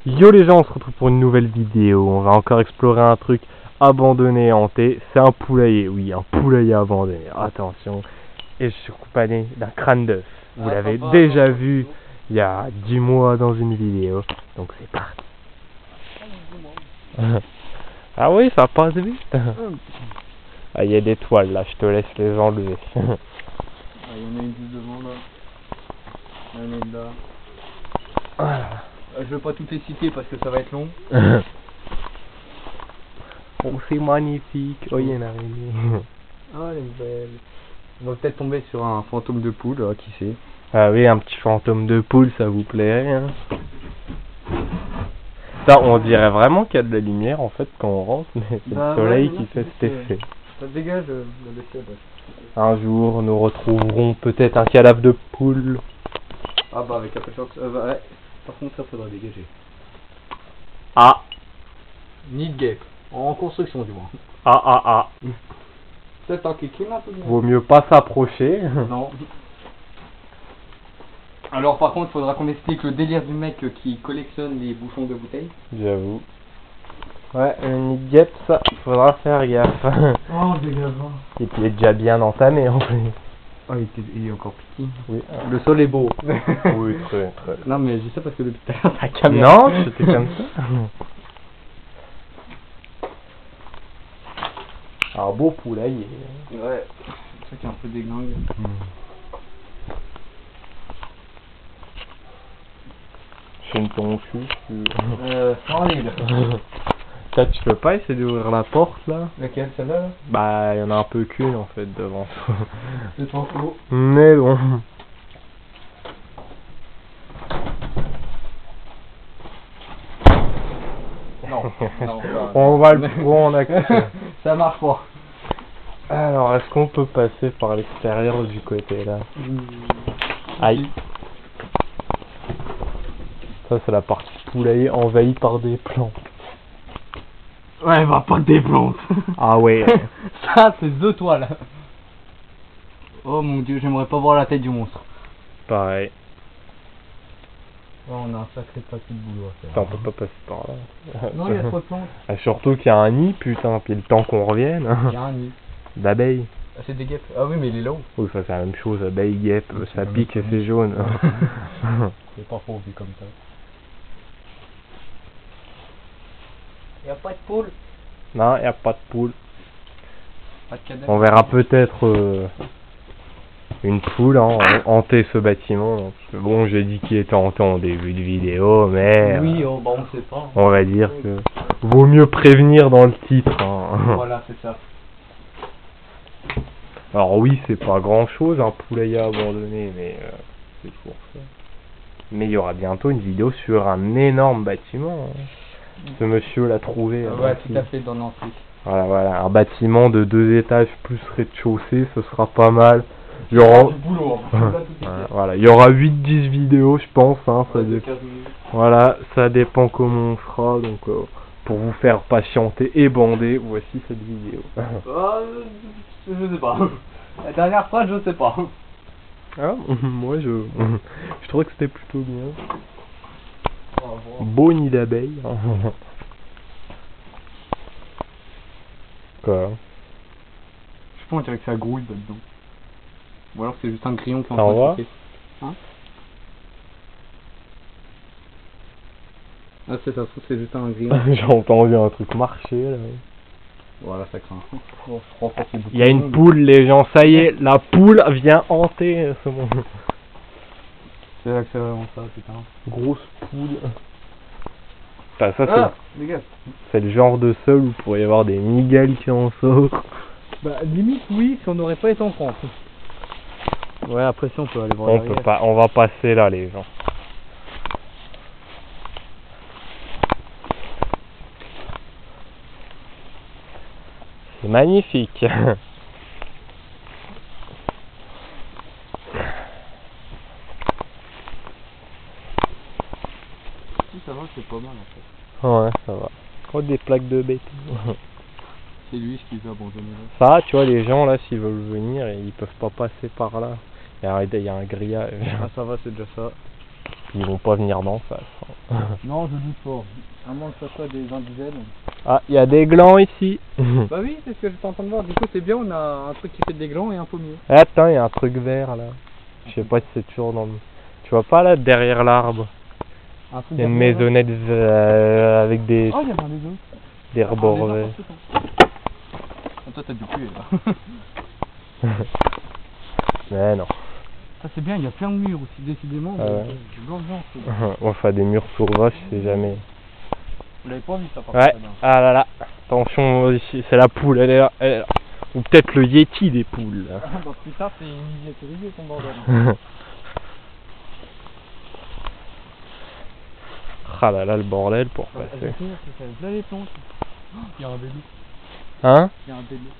Yo les gens, on se retrouve pour une nouvelle vidéo. On va encore explorer un truc abandonné et hanté. C'est un poulailler, oui, un poulailler abandonné. Attention. Et je suis accompagné d'un crâne d'œuf. Vous l'avez déjà vu il y a 10 mois dans une vidéo. Donc c'est parti. Ah oui, ça passe vite. Ah, il y a des toiles là, je te laisse les enlever. Il y en a une juste devant là. Il y en a une là. Voilà. Je veux pas toutes les citer parce que ça va être long. Oh, c'est magnifique. Oh, il y a une araignée. Ah, elle est belle. On va peut-être tomber sur un fantôme de poule, qui sait. Ah oui, un petit fantôme de poule, ça vous plairait, hein. Ça, on dirait vraiment qu'il y a de la lumière en fait quand on rentre, mais c'est le soleil qui fait cet effet. Ça dégage le vaisselle. Un jour, nous retrouverons peut-être un cadavre de poule. Ah bah avec la pêche, ouais. Par contre, ça faudra dégager. Ah, Nid guêpe. En construction du moins. ah. Peut-être un kéké un peu mieux. Vaut mieux pas s'approcher. Non. Alors par contre, faudra qu'on explique le délire du mec qui collectionne les bouchons de bouteilles. J'avoue. Ouais, une guêpe, ça, faudra faire gaffe. Oh, dégage. Et puis il est déjà bien entamé en plus. Oh, il est encore petit. Oui. Le sol est beau. Oui, très. Non mais je dis ça parce que depuis tout à l'heure, ta caméra. Non, c'était comme ça. Un beau poulailler. Ouais. C'est ça qui est un peu déglingue. Chaîne ton cul. Sans l'île. Ça, tu peux pas essayer d'ouvrir la porte là? Laquelle, celle-là là? Bah, il y en a un peu qu'une en fait devant. C'est trop cool. Mais bon. Non. On va le prendre. Ça marche pas. Alors, est-ce qu'on peut passer par l'extérieur du côté là? Aïe. Ça, c'est la partie poulailler envahie par des plantes. Ouais, va pas des plantes. Ah ouais. Ça, c'est deux toiles. Oh mon dieu, j'aimerais pas voir la tête du monstre. Pareil. Oh, on a un sacré paquet de boulot à faire. Putain, on peut pas passer par là. Non, il y a trop de plantes. Ah, surtout qu'il y a un nid, putain, puis le temps qu'on revienne. Il y a un nid. D'abeilles. Ah, c'est des guêpes. Ah oui, mais il est là-haut. Oui, ça c'est la même chose, abeille, guêpe, Oui, ça c'est pique la et même c'est jaune. C'est pas trop vu comme ça. Y a pas de poule. Non, y a pas de poule. Pas de cadavre. On verra peut-être une poule hanter ce bâtiment. Parce que bon, j'ai dit qu'il était hanté en début de vidéo, mais Oui, bah on sait pas. on va dire que vaut mieux prévenir dans le titre. Hein. Voilà, c'est ça. Alors oui, c'est pas grand-chose, un poulailler abandonné, mais c'est pour ça. Mais il y aura bientôt une vidéo sur un énorme bâtiment. Hein. Ce monsieur l'a trouvé. Ouais, tout à fait, dans Nancy. Voilà, un bâtiment de 2 étages plus rez-de-chaussée, ce sera pas mal. Il y aura... du boulot, hein. Voilà, il y aura 8-10 vidéos, je pense. Hein, voilà, ça dépend comment on fera. Donc, pour vous faire patienter et bander, voici cette vidéo. Je sais pas. La dernière fois, je sais pas. Ah, moi, je trouvais que c'était plutôt bien. Beau nid d'abeilles. Quoi? Je pense avec sa grouille là-dedans. Ou alors c'est juste un grillon qui est en Ça train de va? choquer. Hein? Ah c'est ça, c'est juste un grillon. J'ai entendu un truc marcher là. Voilà, ça craint. Il y a une poule, les gens, ça y est, la poule vient hanter ce monde. C'est là que c'est vraiment ça, putain. Grosse poule. Enfin, ça dégage. c'est le genre de sol où il pourrait y avoir des migales qui en sortent. Bah limite oui, si on n'aurait pas été en France. Ouais, après si on peut aller voir On derrière. peut pas, on va passer là les gens. C'est magnifique. Ça va, c'est pas mal en fait. Ouais, ça va. Oh, des plaques de béton. C'est lui ce qui veut abandonner là. Ça, tu vois, les gens là, s'ils veulent venir, ils peuvent pas passer par là. Il y a un grillage. Ah ça va, c'est déjà ça. Puis ils vont pas venir d'en face. Hein. Non, je doute pas. À moins que ce soit des indigènes. Ah, il y a des glands ici. Bah oui, c'est ce que j'étais en train de voir. Du coup, c'est bien, on a un truc qui fait des glands et un pommier. Attends, il y a un truc vert là. Je sais pas si c'est toujours dans le... Tu vois pas là, derrière l'arbre? Un truc Il y a une derrière, là. maisonnette avec des Oh, il y en a des autres. des rebords Ah, verts. oh, toi, t'as dû puer là. Mais non. Ça, c'est bien, il y a plein de murs aussi, décidément. Ah ouais. Du blanc, c'est... On va faire des murs sur vache, je sais jamais. Vous l'avez pas vu ça par Ouais, contre, là. ah là là. Attention, ici, c'est la poule, elle est là. Elle est là. Ou peut-être le Yeti des poules. Là. Bah plus tard, c'est miniaturisé ton bordel. Ah là là, le bordel pour Ouais, passer. Là les plantes. Il y a un bébé. Hein? Il y a un bébé.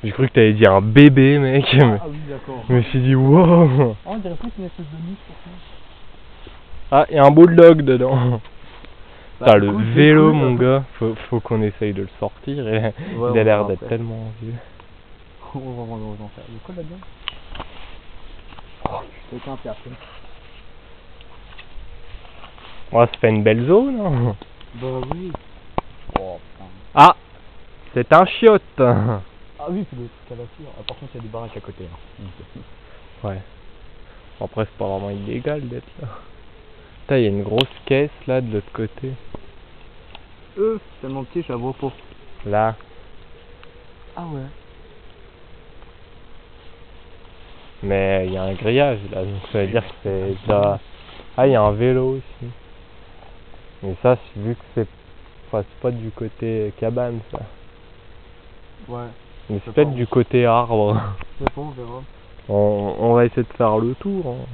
J'ai cru que t'avais dit un bébé, mec. Ah oui, d'accord. Je me suis dit, wow. Oh, on dirait plus une espèce de niche pour ça. Ah, il y a un bulldog dedans. Putain, le écoute, vélo, écoute, mon gars, faut qu'on essaye de le sortir. Et il a l'air d'être tellement vieux. On va vendre aux enfers. Il y a quoi là-dedans? Oh, c'est un pierre. Ouais, ça fait une belle zone. Hein. Bah oui. Oh putain. Ah, c'est un chiotte. Ah oui, c'est le truc à la cire. Ah, par contre, il y a des baraques à côté. Hein. Ouais. Après, c'est pas vraiment illégal d'être là. Putain, il y a une grosse caisse là de l'autre côté. Tellement petit, je la vois pas. Là. Ah ouais. Mais il y a un grillage là, donc ça veut dire que c'est déjà... Ah, il y a un vélo aussi. Mais ça, vu que c'est... Enfin, c'est pas du côté cabane ça. Ouais. Mais c'est peut-être du côté arbre. C'est bon, on verra. On va essayer de faire le tour. Hein.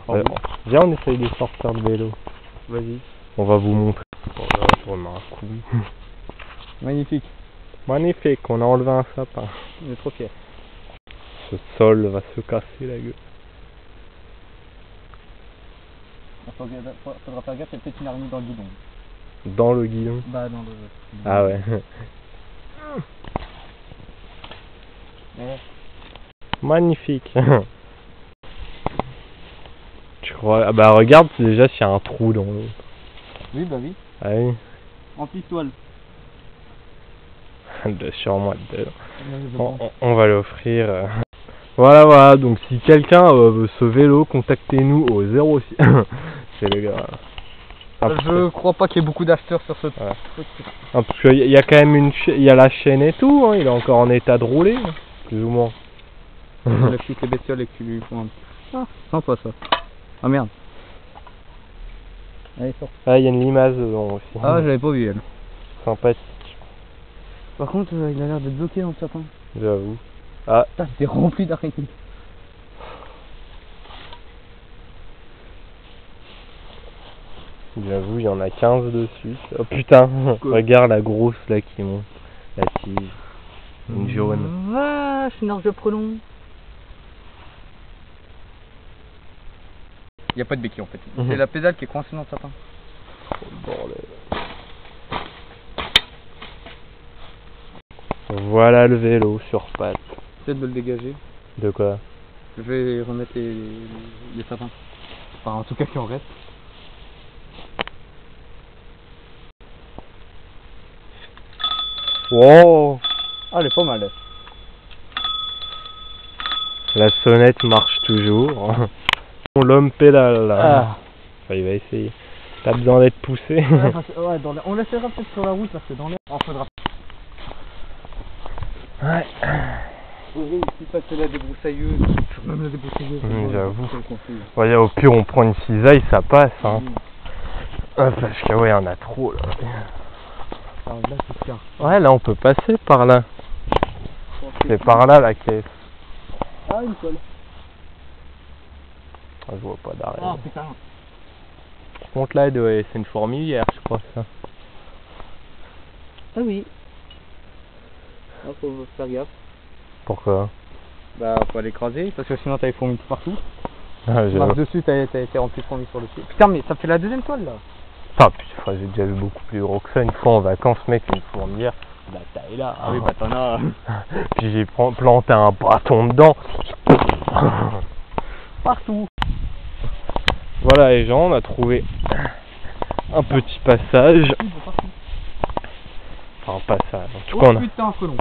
Oh, oui. Viens, on essaye de sortir le vélo. Vas-y. On va vous montrer. Oh là, on a un coup. Magnifique. Magnifique, on a enlevé un sapin. On est trop fiers. Ce sol va se casser la gueule. Faudra faire gaffe, il y a peut-être une araignée dans le guidon. Dans le guidon. Bah, dans le... Ah ouais. Ouais. Magnifique. Tu crois... Ah bah regarde déjà s'il y a un trou dans l'eau. Oui, bah oui. Ah oui. En pistoile. Sûrement dedans. On va l'offrir. Voilà, voilà. Donc si quelqu'un veut ce vélo, contactez-nous au 06. C'est le gars. Je crois pas qu'il y ait beaucoup d'acheteurs sur ce truc. Ah, parce qu'il y a quand même il y a la chaîne et tout. Hein. Il est encore en état de rouler, plus ou moins. Il affiche les bestioles et que tu lui fous un... Ah, sympa ça. Ah merde. Allez, sort. Ah, il y a une limace dedans aussi. Ah, j'avais pas vu elle. Sympathique. Par contre, il a l'air d'être bloqué dans le sapin. J'avoue. Ah. Putain, c'est rempli d'araignées. J'avoue, il y en a 15 dessus. Oh putain, regarde la grosse là qui monte. La tige. Une jaune. Vache, une arche de prolong. Il n'y a pas de béquille en fait. C'est la pédale qui est coincée dans le sapin. Oh, bordel. Voilà le vélo sur pattes. Peut-être de le dégager. De quoi? Je vais remettre les sapins. Enfin, en tout cas, qu'il en reste. Wow! Ah, elle est pas mal. La sonnette marche toujours. L'homme pédale là. Ah. Enfin, il va essayer. T'as besoin d'être poussé. Ouais, on laissera peut-être sur la route parce que dans l'air, on faudra. Ouais. Oui, si ça c'est la débroussailleuse. Même la débroussailleuse. J'avoue. Ouais, au pire, on prend une cisaille, ça passe. Hein. Parce que ouais, on a trop là. Ah, là, c'est clair. Ouais, là, on peut passer par là. C'est par là la caisse. Ah, une colle. Ah, je vois pas d'arrêt. Ah, putain. Par contre, là, c'est une fourmilière, je crois, ça. Ah oui. Ah, faut faire gaffe. Pourquoi? Bah, faut l'écraser parce que sinon t'as les fourmis tout partout. Ah, Tu marches dessus, t'as été rempli de fourmis sur le pied. Putain, mais ça fait la deuxième toile là. Ah, putain, j'ai déjà vu beaucoup plus gros que ça. Une fois en vacances, mec, une fourmilière, la taille là. Ah oui, bah t'en as. Puis j'ai planté un bâton dedans. Partout. Voilà les gens, on a trouvé un petit passage. Enfin, un passage. En tout cas, on a... putain, un colon.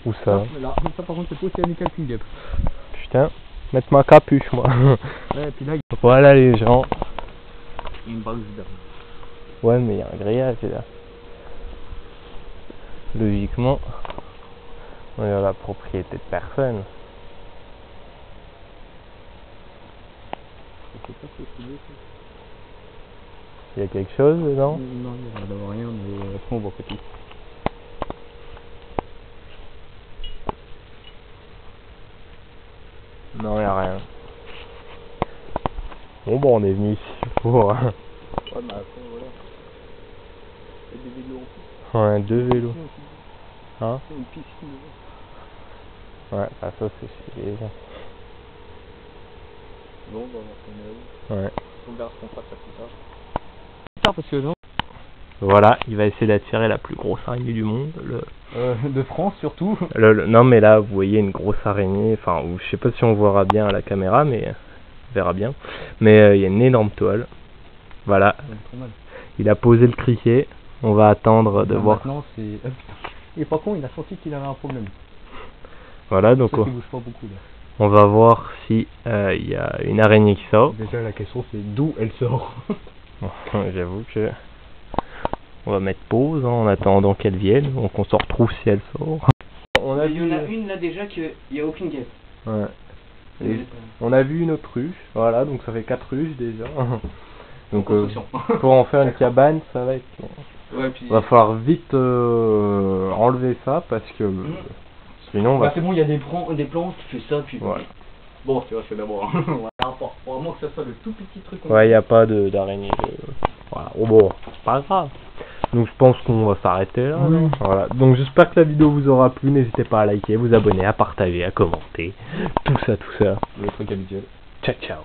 Où ça? Là, ça par contre, c'est pas aussi amical qu'une guêpe. Putain, mettre ma capuche, moi. Ouais, et puis là, il Voilà les gens. y a une base dedans. Ouais, mais il y a un grillage là. Logiquement, on est dans la propriété de personne. Il y a quelque chose dedans? Non, il n'y a d'avoir rien, mais après on voit petit. Non, il n'y a rien. Bon, on est venu ici pour... Ouais, mais après, voilà. Il y a des vélos en Ouais, 2 vélos. plus. Hein? Une piscine. Ouais, bah ça c'est chez les gens. Bon, on va voir son avis. Ouais. On verra ce qu'on fasse plus tard. Plus tard, parce que non. Voilà, il va essayer d'attirer la plus grosse araignée du monde. De France surtout. Non mais là vous voyez une grosse araignée, enfin je sais pas si on verra bien à la caméra mais on verra bien. Mais il y a une énorme toile. Voilà, il a posé le criquet, on va attendre de voir. Maintenant c'est... putain. Et par contre il a senti qu'il avait un problème. Voilà donc Ça qui bouge pas beaucoup là. on va voir si il y a une araignée qui sort. Déjà la question c'est d'où elle sort. J'avoue que... On va mettre pause en attendant qu'elle vienne, donc on se retrouve si elle sort. Il y en a une là déjà qu'il n'y a aucune guêpe. Ouais. Et on a vu une autruche, voilà, donc ça fait 4 ruches déjà. Donc pour en faire une cabane, ça va être long. Ouais, puis... Va falloir vite enlever ça parce que sinon on va... c'est bon, il y a des planches, tu fais ça, puis... Ouais. Bon, tu vas faire d'abord. Faut vraiment que ça soit le tout petit truc. Ouais, il n'y a pas d'araignée. Voilà, oh bon, c'est pas grave. Donc je pense qu'on va s'arrêter là. Oui. Voilà. Donc j'espère que la vidéo vous aura plu. N'hésitez pas à liker, vous abonner, à partager, à commenter. Tout ça. Le truc habituel. Ciao, ciao.